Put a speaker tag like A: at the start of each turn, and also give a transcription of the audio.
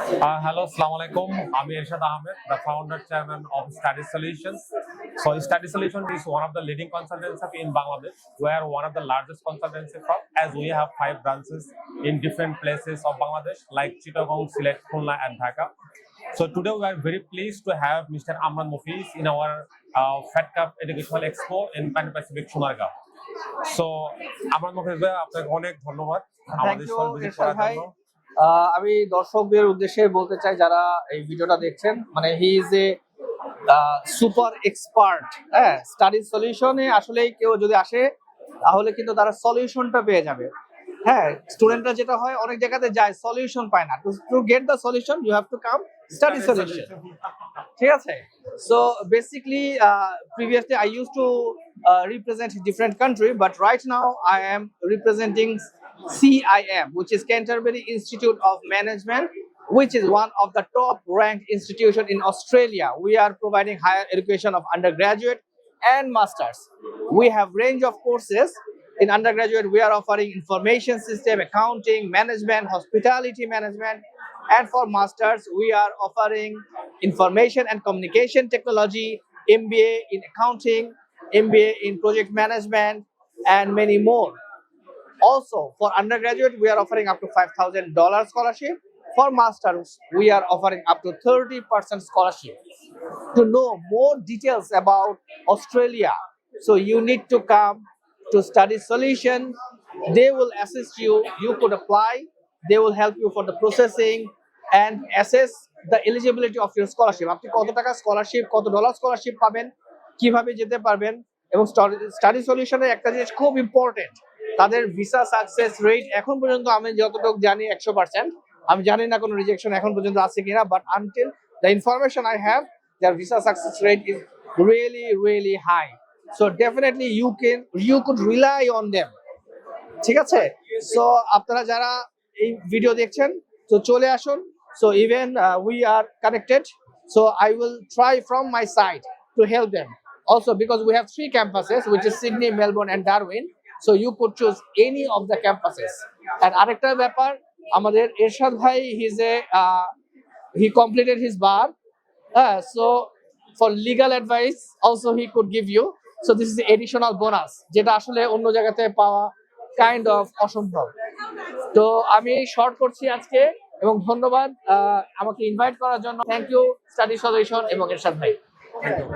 A: Hello, Assalamu alaikum. I'm Irshad Ahmed, the founder chairman of Study Solutions. So, Study Solutions is one of the leading consultancy in Bangladesh. We are one of the largest consultancy firm, as we have 5 branches in different places of Bangladesh, like Chittagong, Sylhet, Khulna, and Dhaka. So, today we are very pleased to have Mr. Amran Mufiz in our Fed Cup Educational Expo in Pan Pacific, Sonargaon. So, Amran Mufiz ভাই আপনাকে অনেক ধন্যবাদ আমাদের stall visit করার জন্য।
B: আমি দর্শকদের উদ্দেশ্যে বলতে চাই যারা এই ভিডিওটা দেখছেন, মানে he is a super expert. হ্যাঁ, স্টাডি সলিউশনে আসলে কেউ যদি আসে তাহলে কিন্তু তারা সলিউশনটা পেয়ে যাবে। হ্যাঁ, স্টুডেন্টরা যেটা হয় অনেক জায়গাতে যায়, সলিউশন পায় না। To get the solution you have to come study solution. ঠিক আছে? So basically, previously I used to represent different country, but right now I am representing CIM, which is Canterbury Institute of Management, which is one of the top ranked institution in Australia. We are providing higher education of undergraduate and masters. We have range of courses. In undergraduate, we are offering information system, accounting, management, hospitality management. And for masters, we are offering information and communication technology, MBA in accounting, MBA in project management, and many more. Also, for undergraduate, we are offering up to $5,000 scholarship. For masters, we are offering up to 30% scholarship. To know more details about Australia, so you need to come to Study Solution. They will assist you. You could apply. They will help you for the processing and assess the eligibility of your scholarship. আপনি কত টাকা scholarship, কত dollar scholarship পাবেন, কিভাবে যেতে পারবেন। এবং study সলিউশনের একটা জিনিস খুব ইম্পর্টেন্ট, তাদের ভিসা সাকসেস রেট এখন পর্যন্ত আমি যতটুকু জানি 100%। আমি জানি না কোনো রিজেকশন এখন পর্যন্ত আছে কিনা, but until the information I have, their visa success rate is really high. So definitely you could rely on them. ঠিক আছে? সো আপনারা যারা এই ভিডিও দেখছেন, তো চলে আসুন। So even we are connected, so I will try from my side to help them. Also, because we have 3 campuses, which is Sydney, Melbourne, and Darwin, so you could choose any of the campuses. And আরেকটা ব্যাপার, আমাদের এরশাদ ভাই, he completed his bar, so for legal advice also he could give you. So this is the additional bonus, যেটা আসলে অন্য জায়গাতে পাওয়া kind of অসম্ভব। তো আমি শর্ট করছি আজকে, এবং ধন্যবাদ আমাকে ইনভাইট করার জন্য। থ্যাংক ইউ স্টাডি সলিউশন এবং এরশাদ ভাই। Thank you.